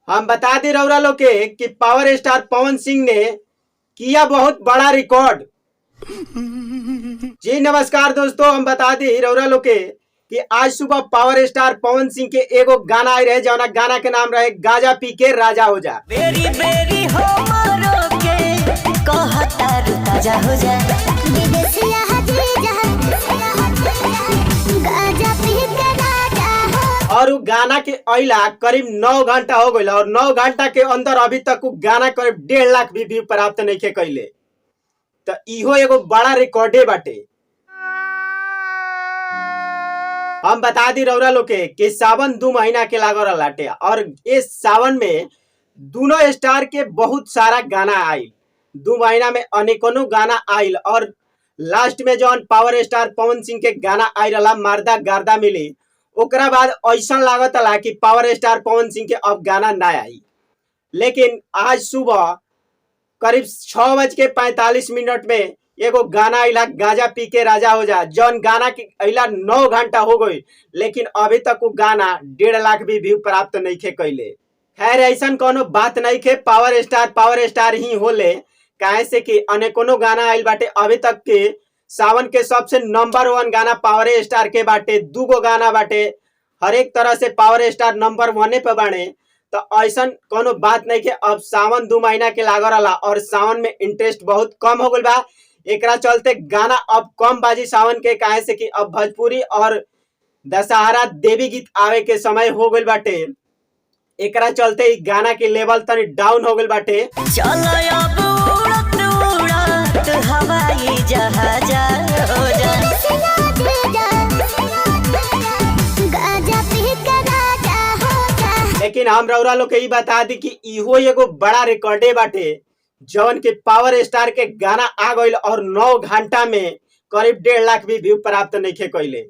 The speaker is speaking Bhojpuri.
हम बता दी रउरा लोग के कि पावर स्टार पवन सिंह ने किया बहुत बड़ा रिकॉर्ड। जी नमस्कार दोस्तों, हम बता दी रउरा लोग के कि आज सुबह पावर स्टार पवन सिंह के एगो गाना आई रहे, जौना गाना के नाम रहे गाजा पी के राजा हो जा। बेरी बेरी हमरो के कहता रू ताजा हो जा। विदेशिया गाजा पी के राजा हो। और उ गाना के अइला करीब 9 घंटा हो गइल और 9 घंटा के अंदर अभी तक उ गाना करीब 1.5 लाख भी व्यू प्राप्त नहीं के कैले। तो इहो एगो बड़ा रिकॉर्डे बाटे। हम बता दी रउरा लोग के कि सावन 2 महीना के लागल लाटे और इस सावन में दोनों स्टार के बहुत सारा गाना आयल। 2 महीना में अनेकों गाना आयल और लास्ट में जौन पावर स्टार पवन सिंह के गाना आई रहा मर्दा गर्दा मिली, ओकरा बाद ऐसा लागत ला कि पावर स्टार पवन सिंह के अब गाना ना आई। लेकिन आज सुबह करीब 6:45 में एगो गाना अला गाजा पी के राजा हो जा, जौन गाना के अला 9 घंटा हो गई, लेकिन अभी तक वो गाना 1.5 लाख भी व्यू प्राप्त नहीं खे कैले। खैर ऐसा कोनो बात नहीं खे, पावर स्टार ही होले, काहे से कि अनेकों गाना आयल बाटे। अभी तक के सावन के सबसे नंबर 1 गाना पावर स्टार के बाटे, 2 गो गाना बाटे, हर एक तरह से पावर स्टार नंबर 1 पे बाने। तो ऐसा कोनो बात नहीं के अब सावन 2 महीना के लागल रहा और सावन में इंटरेस्ट बहुत कम हो गल बा। एकरा चलते गाना अब कम बाजी सावन के, काहे से कि अब भोजपुरी और दशहरा देवी गीत आवे के समय हो गइल बाटे। एकरा चलते ई गाना के लेवल तनी डाउन हो गइल बाटे। चलो अब उड़त उड़त हवाई जहाज हो जा। गाजा पी के राजा हो जा। लेकिन हम रउरा लोग के ई बता दी कि इहो एगो बड़ा रिकॉर्डे बाटे, जौन के पावर स्टार के गाना आ गइल और 9 घंटा में करीब 1.5 लाख भी व्यू प्राप्त नहीं के कैले।